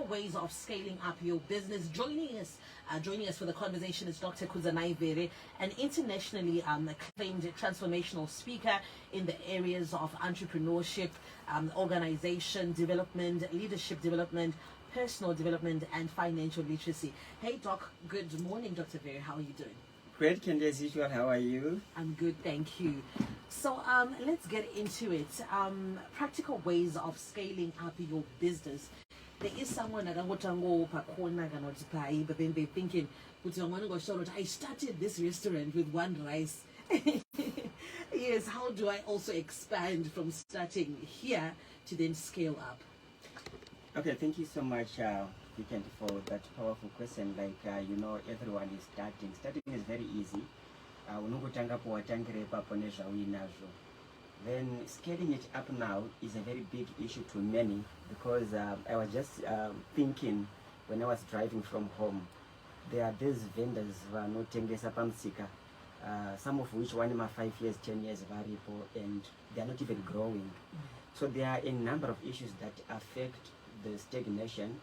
ways of scaling up your business. Joining us for the conversation is Dr. Kudzanayi Vere, an internationally acclaimed transformational speaker in the areas of entrepreneurship, organization development, leadership development, personal development, and financial literacy. Hey, Doc. Good morning, Dr. Vere. How are you doing? Great, Kendi, as usual. How are you? I'm good, thank you. So let's get into it. Practical ways of scaling up your business. There is someone that but then they're thinking, I started this restaurant with one rice. Yes, how do I also expand from starting here to then scale up? Okay, thank you so much, Kendi, for that powerful question. Everyone is starting. Starting is very easy. Then scaling it up now is a very big issue to many, because I was just thinking when I was driving from home, there are these vendors who are not tengesa pamsika, some of which 1 year, 5 years, 10 years variable, and they are not even growing. So there are a number of issues that affect the stagnation,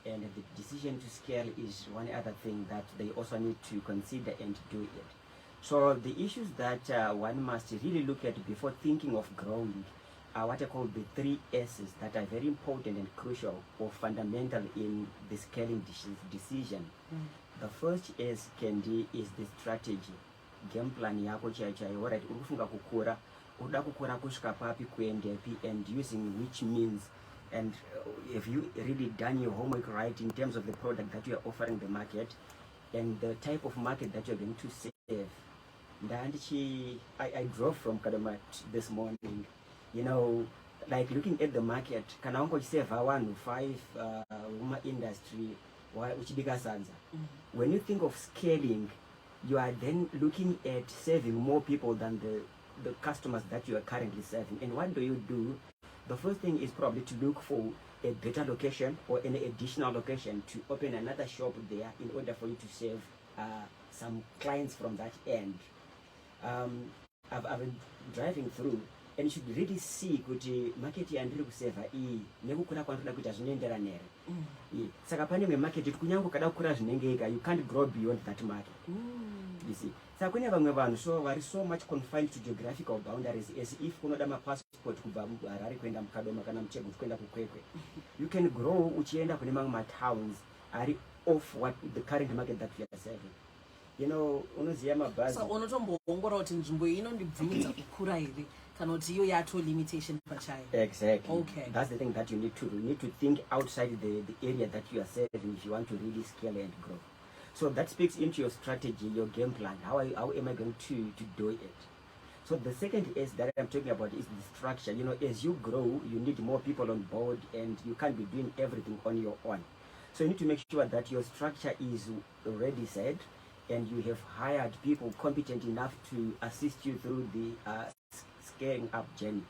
and the decision to scale is one other thing that they also need to consider and do it. So the issues that one must really look at before thinking of growing are what I call the 3 S's that are very important and crucial or fundamental in the scaling decision. The first S, Kendi, is the strategy. Game plan yako chaichai, alright, urufunga kukura, uda kukura kushika papi kuendepi, and using which means, and if you really done your homework right in terms of the product that you are offering the market and the type of market that you're going to serve. I drove from Kadomat this morning, like looking at the market, kana unko chiseva 1 5 industry which bigger sanza. When you think of scaling, you are then looking at serving more people than the customers that you are currently serving. And what do? The first thing is probably to look for a better location or an additional location to open another shop there in order for you to serve some clients from that end. I've been driving through, and you should really see kuti market yandiri kuseva iyi nekukura kwandira kuita zvinoendera nere. Saka pane market kunyange kada kukura zvinengeka, you can't grow beyond that market. You see. Saka kune vamwe vanhu so vari so much confined to geographical boundaries, as if kunoda passport kubva muHarare kuenda muKadoma kana muChegutu kuenda kuKwekwe. You can grow uchienda kune mamwe towns ari off what the current market that we are serving. Unoziya mabhazi. So unotomboongora kuti nzvimbo iyi inondibvumidza kukura here kana kuti iyo yato limitation pachayo. Exactly. Okay. That's the thing that you need to do. You need to think outside the area that you are serving if you want to really scale and grow. So that speaks into your strategy, your game plan. How am I going to do it? So the second S that I'm talking about is the structure. As you grow, you need more people on board, and you can't be doing everything on your own. So you need to make sure that your structure is already set, and you have hired people competent enough to assist you through the scaling up journey.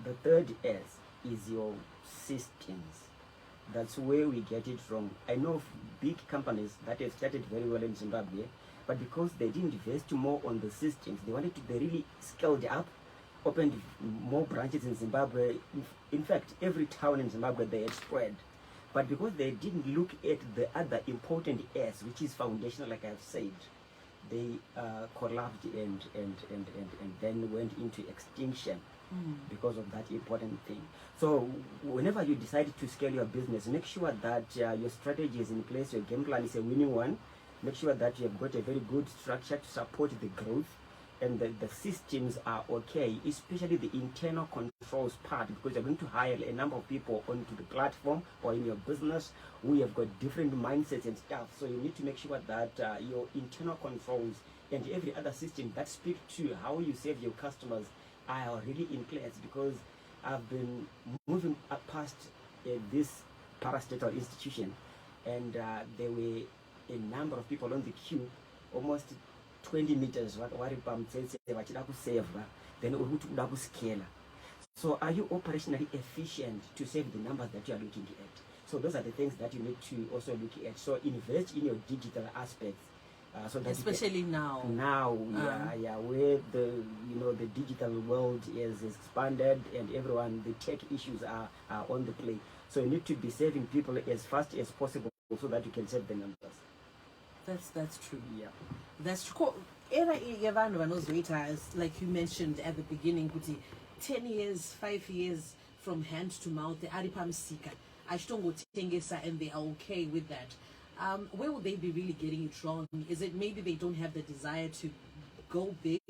The third S is your systems. That's where we get it from. I know of big companies that have started very well in Zimbabwe, but because they didn't invest more on the systems, they really scaled up, opened more branches in Zimbabwe. In fact, every town in Zimbabwe they had spread. But because they didn't look at the other important S, which is foundational, like I've said, they collapsed and then went into extinction because of that important thing. So whenever you decide to scale your business, make sure that your strategy is in place, your game plan is a winning one. Make sure that you have got a very good structure to support the growth, and the systems are okay, especially the internal controls part, because you're going to hire a number of people onto the platform or in your business who have got different mindsets and stuff. So you need to make sure that your internal controls and every other system that speak to how you serve your customers are really in place, because I've been moving past this parastatal institution, and there were a number of people on the queue, almost 20 meters, then scale. So are you operationally efficient to save the numbers that you are looking at? So those are the things that you need to also look at. So invest in your digital aspects. So that especially now, where the digital world is expanded and everyone, the tech issues are on the play. So you need to be serving people as fast as possible so that you can serve the numbers. That's true. Yeah. That's true. Era yavanhu vanozoita, like you mentioned at the beginning, kuti 10 years, 5 years from hand to mouth, the ari pamusika achitongotengesa, and they are okay with that. Where would they be really getting it wrong? Is it maybe they don't have the desire to go big,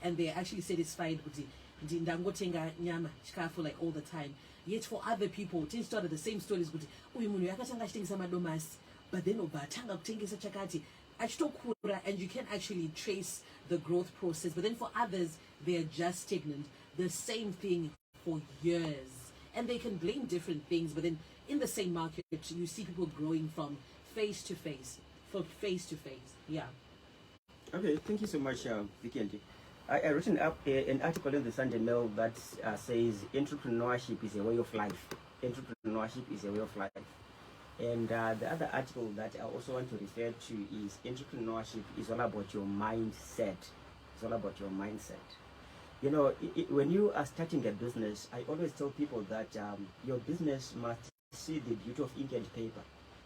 and they're actually satisfied with ndangotenga nyama chikafu like all the time? Yet for other people, it started the same stories. Uyu munhu yakatanga achitengesa madomasi, but then obatanga kutengesa chakati achitokura, and you can actually trace the growth process. But then for others, they are just stagnant, the same thing for years, and they can blame different things. But then in the same market, you see people growing from face to face, Yeah. Okay, thank you so much, Vicky. I written up an article in the Sunday Mail that says entrepreneurship is a way of life. Entrepreneurship is a way of life. And the other article that I also want to refer to is entrepreneurship is all about your mindset. It's all about your mindset. You know, when you are starting a business, I always tell people that your business must see the beauty of ink and paper.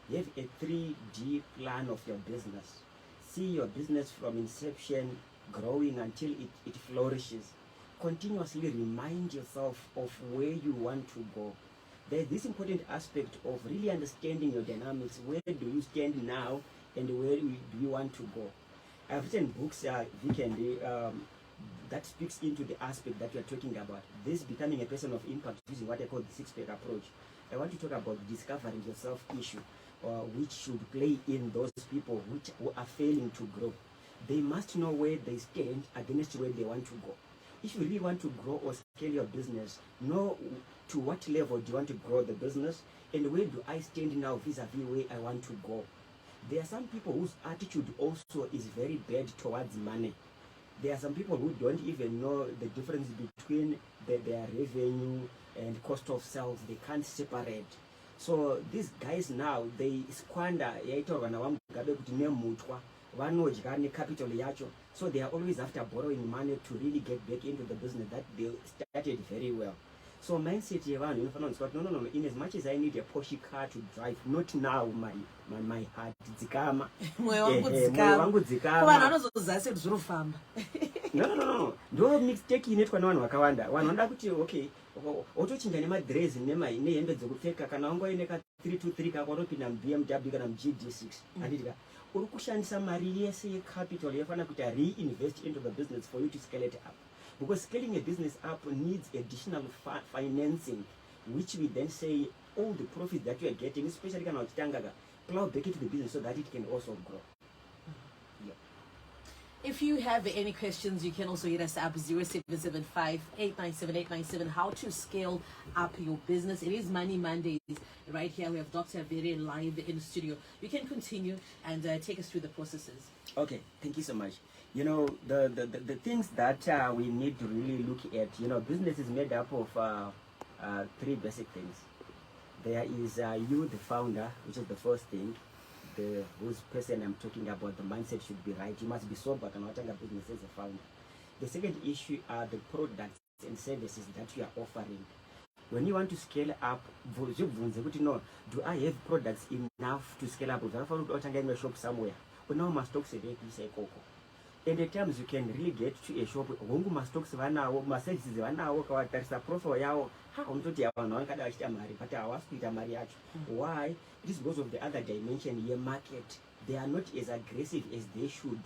You have a 3D plan of your business. See your business from inception, growing until it flourishes. Continuously remind yourself of where you want to go. There's this important aspect of really understanding your dynamics. Where do you stand now, and where do you want to go? I've written books, Vicky, that speaks into the aspect that you're talking about. This becoming a person of impact using what I call the six-pack approach. I want to talk about discovering yourself issue, which should play in those people who are failing to grow. They must know where they stand against where they want to go. If you really want to grow or scale your business, know to what level do you want to grow the business, and where do I stand now vis-a-vis where I want to go. There are some people whose attitude also is very bad towards money. There are some people who don't even know the difference between their revenue and cost of sales. They can't separate. So these guys now, they squander capital yacho. So they are always after borrowing money to really get back into the business that they started very well. So mindset no, in as much as I need a Porsche car to drive, not now my heart dzikama. No. No mistake inoitwa navanhu vakawanda. Vanhu vanoda kuti okay, otochinja nemadress nehembe dzekupfeka kana wangoine ka 323 kako unopinda BMW kana GD6. Andidika uri kushandisa mari yese yecapital yafana kuti reinvest into the business for you to scale it up. Because scaling a business up needs additional financing, which we then say all the profits that you are getting, especially kana uchitangaga, plow back into the business so that it can also grow. Yeah. If you have any questions, you can also hit us up 0775-897-897. How to scale up your business. It is Money Mondays. Right here we have Dr. Vere live in the studio. You can continue and take us through the processes. Okay, thank you so much. You know, the things that we need to really look at, you know, business is made up of three basic things. There is you, the founder, which is the first thing. Whose person I'm talking about, the mindset should be right. You must be sober and not a business as a founder. The second issue are the products and services that you are offering. When you want to scale up, do I have products enough to scale up? A shop somewhere. Now must talk and at times you can really get to a shop. Must talk services profile. Why? It is because of the other dimension here market. They are not as aggressive as they should.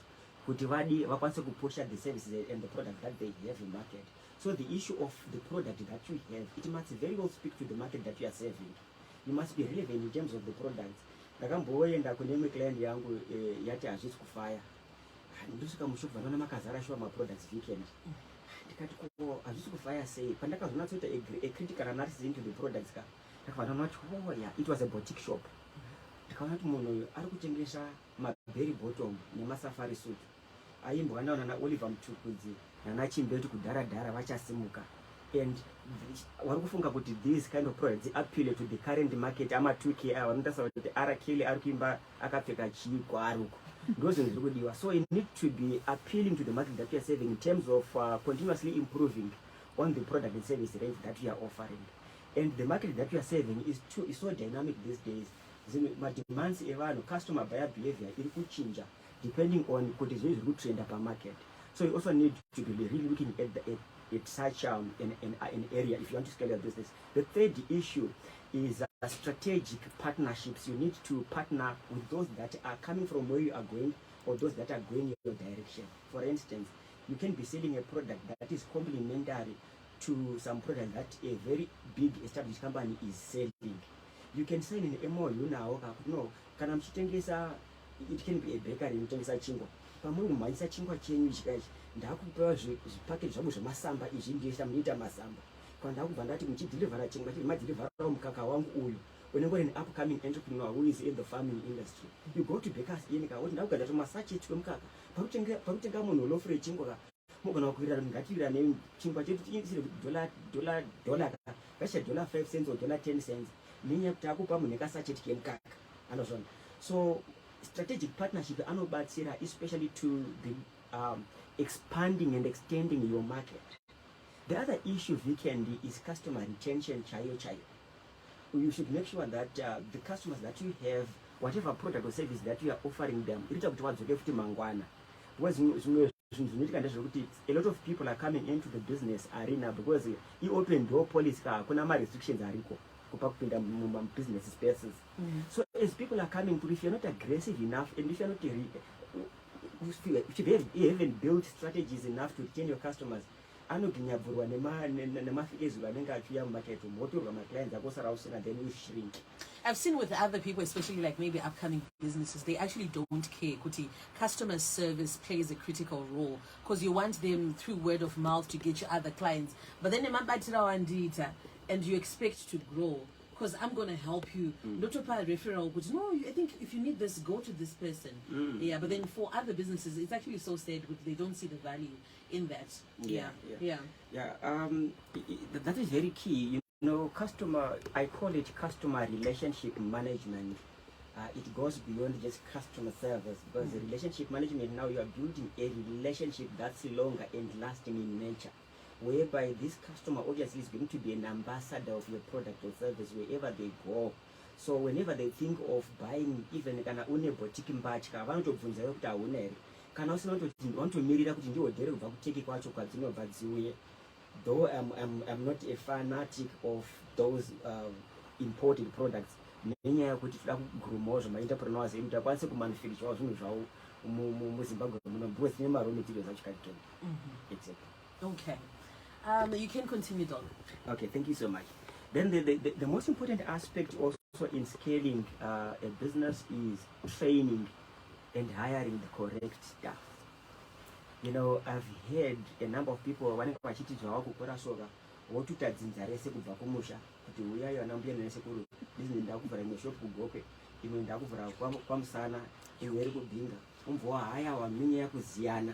Push the services and the product that they have in market. So the issue of the product that you have, it must very well speak to the market that you are serving. You must be relevant in terms of the products. Ndakamboenda kune client yangu yati hazvisi kufaya. Ndosvika mushopu vanoona makazara shuwa maproducts weekend. Ndikati ko hazvisi kufaya sei. Pandakazonatsoita a critical analysis into the products ka. Ndakaona kuti it was a boutique shop. Ndikaona kuti munhu uyu ari kutengesa maberry bottom nemasafari suit. Aimbwanaona naOliver Mtukudzi nana Chimbetu kudharadhara vachasimuka. And vari kufunga kuti these kind of products appeal to the current market. Ama 2K vanotarisa kuti Arakili ari kuimba akapfeka chikwa ari uko. So you need to be appealing to the market that you are serving in terms of continuously improving on the product and service range that you are offering. And the market that you are serving is so dynamic these days. My demands customer buyer behavior chinja depending on what is good trend per market. So you also need to be really looking at such an area if you want to scale your business. The third issue is strategic partnerships. You need to partner with those that are coming from where you are going or those that are going in your direction. For instance, you can be selling a product that is complementary to some product that a very big established company is selling. You can sign in a MOU now. No, it can be a bakery inotengesa chingwa. Pamwe kumhanyisa chingwa chenyu chikachi ndakupewa zvipakeji zvangu zvemasamba izvi ndiyesa munoita masamba. Kwandakubva ndati muchidhilivhara chingwa chiri madhilivharawo mukaka wangu uyu unenge uri an upcoming entrepreneur who is in the farming industry. You go to bakers inn kuti ndakugara tumasacheti twemukaka pakutenga munhu lofure chingwa mugona kukwirira ngativirane chingwa chedu chiisire dollar kasha $5 cents or $10 cents nenyaya kuti akupa munhu nekasacheti kemukaka anozvona. So strategic partnership anobatsira especially to the expanding and extending your market. The other issue weekend is customer retention chayo. You should make sure that the customers that you have, whatever product or service that you are offering them, because a lot of people are coming into the business arena because you open door policy kuna restrictions ariko kupakupinda business spaces. So as people are coming through, if you're not aggressive enough and if you're not if you haven't built strategies enough to retain your customers, anoginyabvurwa nemafikezuro anenge achiuya mumarket motorwa maclients akosara usina, then you shrink. I've seen with other people, especially like maybe upcoming businesses, they actually don't care. Kuti, customer service plays a critical role because you want them through word of mouth to get you other clients. But then and you expect to grow because I'm going to help you. Not a referral, but no, I think if you need this, go to this person. Yeah, but then for other businesses, it's actually so sad because they don't see the value in that. Yeah. That is very key. You know, I call it customer relationship management. It goes beyond just customer service because the relationship management, now you are building a relationship that's longer and lasting in nature, whereby this customer obviously is going to be an ambassador of your product or service wherever they go. So whenever they think of buying, even kana une boutique mbatya vanotobvunza kuti hauna here, kana usina wantomirira kuti ndihodhere kubva kuteki kwacho kwadzinobva dziuye. Though I'm not a fanatic of those imported products, nenyaya yekuti toda kugromawo zvamaentrepreneurs edu kuti akwanise kumanufacture zvinhu zvavo muZimbabwe muno because tine raw materials acho kachitona. Exactly. Okay. You can continue, Don. Okay, thank you so much. Then the most important aspect also in scaling a business is training and hiring the correct staff. You know, I've heard a number of people vanenge vachiti zvavakukora soka vototadzinza rese kubva kumusha kuti uyai vanambuya nesekuru business ndakuvhura imwe shop kugokwe imwe ndakuvhura kwamusana imwe iri kubhinga umbva haya waminya yakuziyana.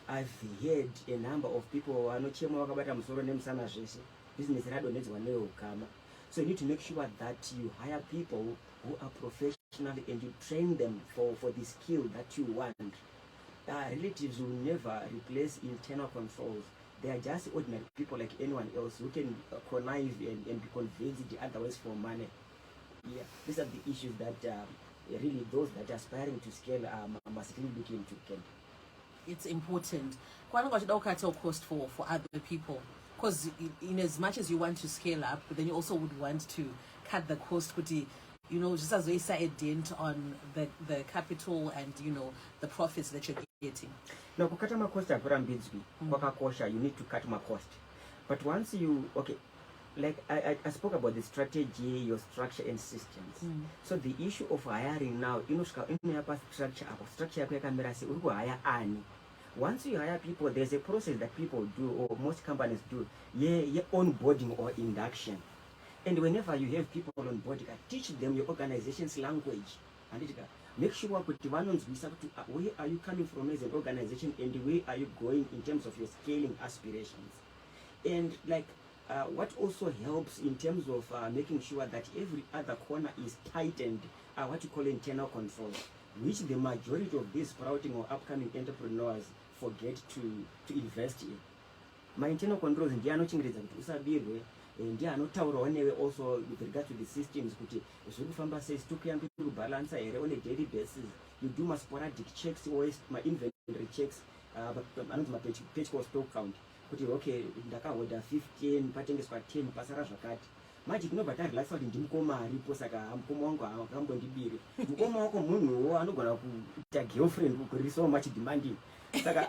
I've heard a number of people vanochema vakabata musoro nemusana zvese business radonhedzwa neukama. So you need to make sure that you hire people who are professional and you train them for the skill that you want. Relatives will never replace internal controls. They are just ordinary people like anyone else who can connive and be convinced otherwise for money. Yeah, these are the issues that really those that are aspiring to scale must really look into. It's important. Cost for other people, because in as much as you want to scale up, but then you also would want to cut the cost. You know, just as we say, a dent on the capital and, you know, the profits that you're getting. Now, kukata ma cost akurambidzwi kwakakosha. You need to cut my cost. But once you, okay, like I spoke about the strategy, your structure and systems. So the issue of hiring now, inoyapa structure yako yakamira sei, uri kuhire ani. Once you hire people, there's a process that people do, or most companies do, onboarding or induction. And whenever you have people on board, teach them your organization's language. And make sure where are you coming from as an organization and where are you going in terms of your scaling aspirations. And like what also helps in terms of making sure that every other corner is tightened, what you call internal controls, which the majority of these sprouting or upcoming entrepreneurs forget to invest in. My internal controls ndiye anochengetedza kuti usabirwe ndianotaurawo newe also with regard to the systems kuti zviri kufamba sei, stock yangu iri kubalansa here on a daily basis. You do my sporadic checks, always my inventory checks, anonzi mapage call stock count, kuti okay ndakahoda 15 patengeswa 10 pasara zvakati. Manje tinobva tarelaxa kuti ndimukoma aripo, saka mukoma wangu akambondibiri. Mukoma wako munhuwo anogona kuita girlfriend kuri so much demanding, saka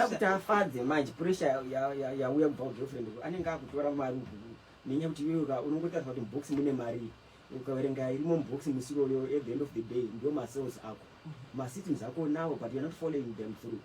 kuti afadze manje pressure yauya kubva kugirlfriend anenge akutora mari nenyaya kuti iwe unongotariswa kuti mubox mune mari, ukaverenga irimo mubox musiroyo at the end of the day ndio masales ako, masystems ako nawo, but you're not following them through.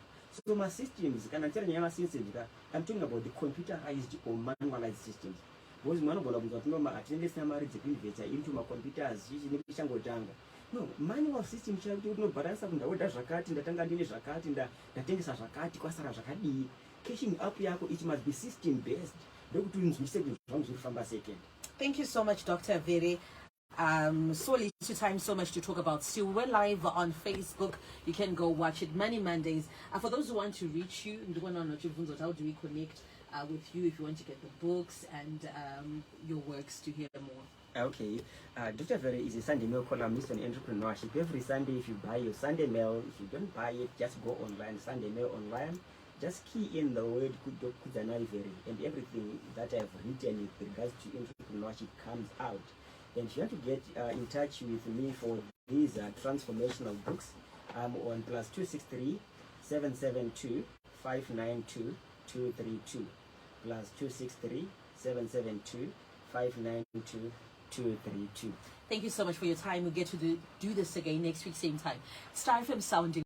So masystems, kana ndichari nyaya masystems, I'm talking about the computerized or manualized systems. Because manogona kunzwa tinoma atendesina mari dzekuinvesta into macomputers chichi nekuchangotanga. No, manual system chakuti unobhalansa kuti ndaoda zvakati, ndatanga ndine zvakati, ndatengesa zvakati, kwasara zvakadii. Caching up yako it must be system based. Ndokuti unzwisise kuti zvangu zviri kufamba second. Thank you so much, Dr. Vere. So little time, so much to talk about. Still, we're live on Facebook. You can go watch it. Money Mondays. For those who want to reach you, how do we connect with you if you want to get the books and your works to hear more? Okay, Dr. Vere is a Sunday Mail columnist on entrepreneurship. Every Sunday, if you buy your Sunday Mail, if you don't buy it, just go online, Sunday Mail online. Just key in the word Kudanai Vere, and everything that I've written with regards to entrepreneurship comes out. And if you want to get in touch with me for these transformational books, I'm on +263 772 592 232. +263 772 592 232. Thank you so much for your time. We'll get to do this again next week, same time. Star FM sounding.